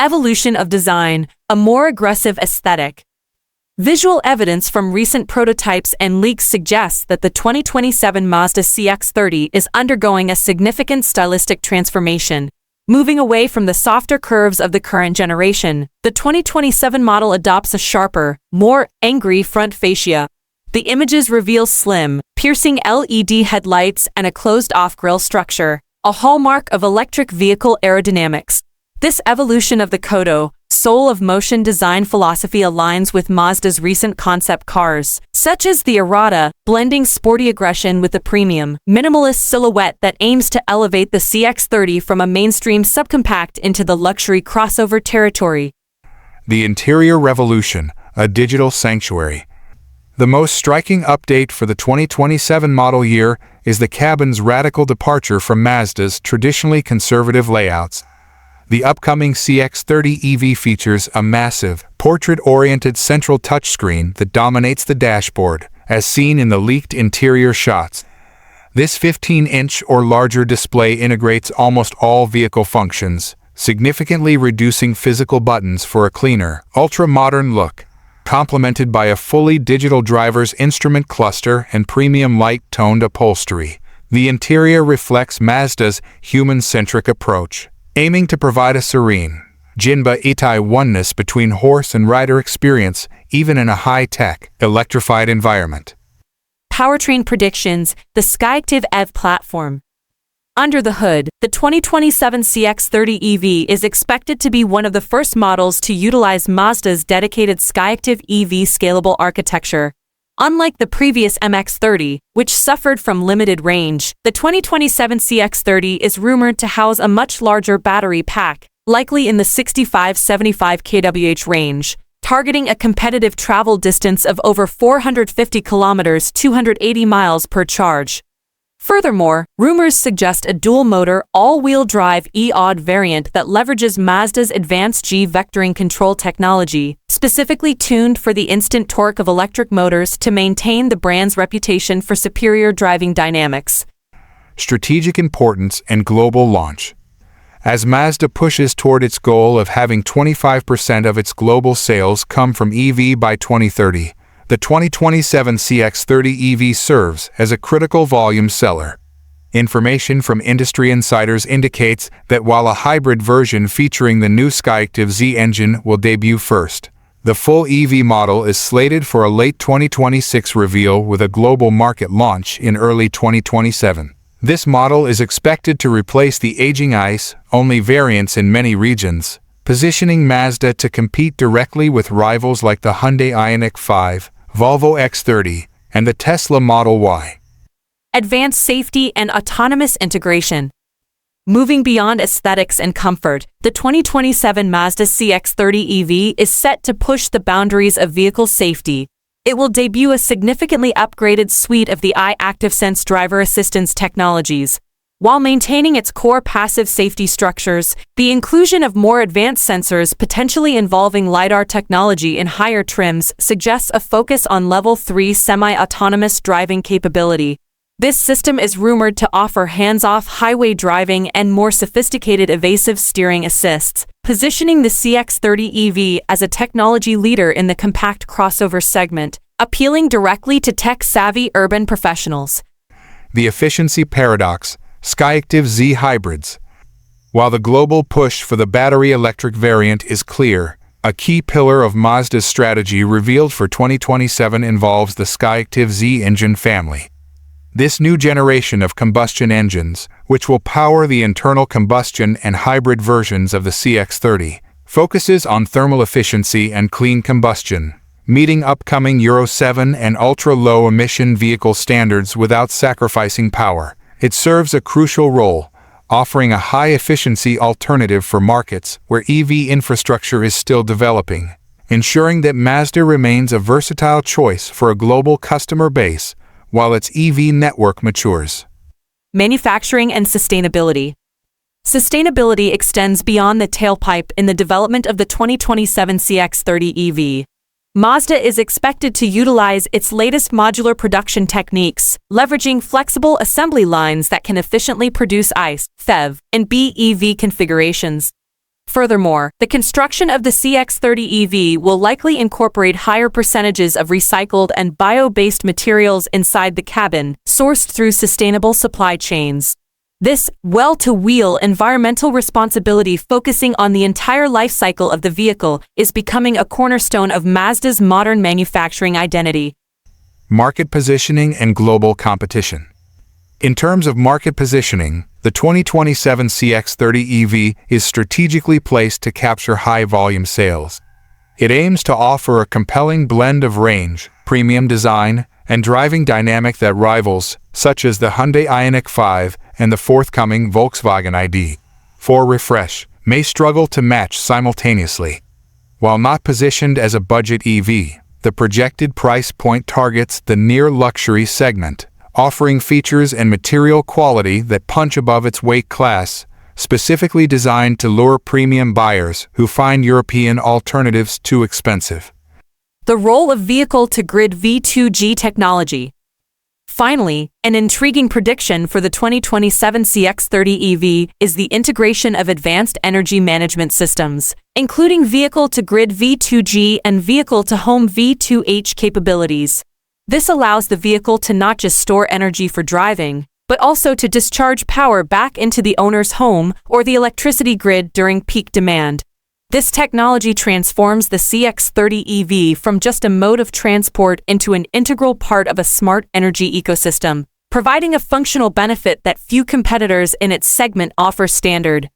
Evolution of design, a more aggressive aesthetic. Visual evidence from recent prototypes and leaks suggests that the 2027 Mazda CX-30 is undergoing a significant stylistic transformation. Moving away from the softer curves of the current generation, the 2027 model adopts a sharper, more angry front fascia. The images reveal slim, piercing LED headlights and a closed-off grille structure, a hallmark of electric vehicle aerodynamics. This evolution of the Kodo, soul of motion design philosophy aligns with Mazda's recent concept cars, such as the Arada, blending sporty aggression with a premium, minimalist silhouette that aims to elevate the CX-30 from a mainstream subcompact into the luxury crossover territory. The interior revolution, a digital sanctuary. The most striking update for the 2027 model year is the cabin's radical departure from Mazda's traditionally conservative layouts. The upcoming CX-30 EV features a massive, portrait-oriented central touchscreen that dominates the dashboard, as seen in the leaked interior shots. This 15-inch or larger display integrates almost all vehicle functions, significantly reducing physical buttons for a cleaner, ultra-modern look. Complemented by a fully digital driver's instrument cluster and premium light-toned upholstery, the interior reflects Mazda's human-centric approach, aiming to provide a serene, Jinba-Itai oneness between horse and rider experience, even in a high-tech, electrified environment. Powertrain predictions, the SkyActiv EV platform. Under the hood, the 2027 CX-30 EV is expected to be one of the first models to utilize Mazda's dedicated SkyActiv EV scalable architecture. Unlike the previous MX-30, which suffered from limited range, the 2027 CX-30 is rumored to house a much larger battery pack, likely in the 65-75 kWh range, targeting a competitive travel distance of over 450 kilometers (280 miles) per charge. Furthermore, rumors suggest a dual-motor, all-wheel drive e-Odd variant that leverages Mazda's advanced G-vectoring control technology, specifically tuned for the instant torque of electric motors to maintain the brand's reputation for superior driving dynamics. Strategic importance and global launch. As Mazda pushes toward its goal of having 25% of its global sales come from EV by 2030, the 2027 CX-30 EV serves as a critical volume seller. Information from industry insiders indicates that while a hybrid version featuring the new SkyActiv Z engine will debut first, the full EV model is slated for a late 2026 reveal with a global market launch in early 2027. This model is expected to replace the aging ICE-only variants in many regions, positioning Mazda to compete directly with rivals like the Hyundai Ioniq 5, Volvo X30, and the Tesla Model Y. Advanced safety and autonomous integration. Moving beyond aesthetics and comfort, the 2027 Mazda CX-30 EV is set to push the boundaries of vehicle safety. It will debut a significantly upgraded suite of the iActivSense driver assistance technologies. While maintaining its core passive safety structures, the inclusion of more advanced sensors potentially involving LiDAR technology in higher trims suggests a focus on Level 3 semi-autonomous driving capability. This system is rumored to offer hands-off highway driving and more sophisticated evasive steering assists, positioning the CX-30 EV as a technology leader in the compact crossover segment, appealing directly to tech-savvy urban professionals. The efficiency paradox. SkyActiv Z hybrids. While the global push for the battery electric variant is clear, a key pillar of Mazda's strategy revealed for 2027 involves the SkyActiv Z engine family. This new generation of combustion engines, which will power the internal combustion and hybrid versions of the CX-30, focuses on thermal efficiency and clean combustion, meeting upcoming Euro 7 and ultra-low emission vehicle standards without sacrificing power. It serves a crucial role, offering a high-efficiency alternative for markets where EV infrastructure is still developing, ensuring that Mazda remains a versatile choice for a global customer base while its EV network matures. Manufacturing and sustainability. Sustainability extends beyond the tailpipe in the development of the 2027 CX-30 EV. Mazda is expected to utilize its latest modular production techniques, leveraging flexible assembly lines that can efficiently produce ICE, PHEV, and BEV configurations. Furthermore, the construction of the CX-30 EV will likely incorporate higher percentages of recycled and bio-based materials inside the cabin, sourced through sustainable supply chains. This well-to-wheel environmental responsibility focusing on the entire life cycle of the vehicle is becoming a cornerstone of Mazda's modern manufacturing identity. Market positioning and global competition. In terms of market positioning, the 2027 CX-30 EV is strategically placed to capture high-volume sales. It aims to offer a compelling blend of range, premium design, and driving dynamic that rivals, such as the Hyundai Ioniq 5 and the forthcoming Volkswagen ID.4 refresh, may struggle to match simultaneously. While not positioned as a budget EV, the projected price point targets the near-luxury segment, offering features and material quality that punch above its weight class, specifically designed to lure premium buyers who find European alternatives too expensive. The role of vehicle-to-grid V2G technology. Finally, an intriguing prediction for the 2027 CX-30 EV is the integration of advanced energy management systems, including vehicle-to-grid V2G and vehicle-to-home V2H capabilities. This allows the vehicle to not just store energy for driving, but also to discharge power back into the owner's home or the electricity grid during peak demand. This technology transforms the CX-30 EV from just a mode of transport into an integral part of a smart energy ecosystem, providing a functional benefit that few competitors in its segment offer. Standard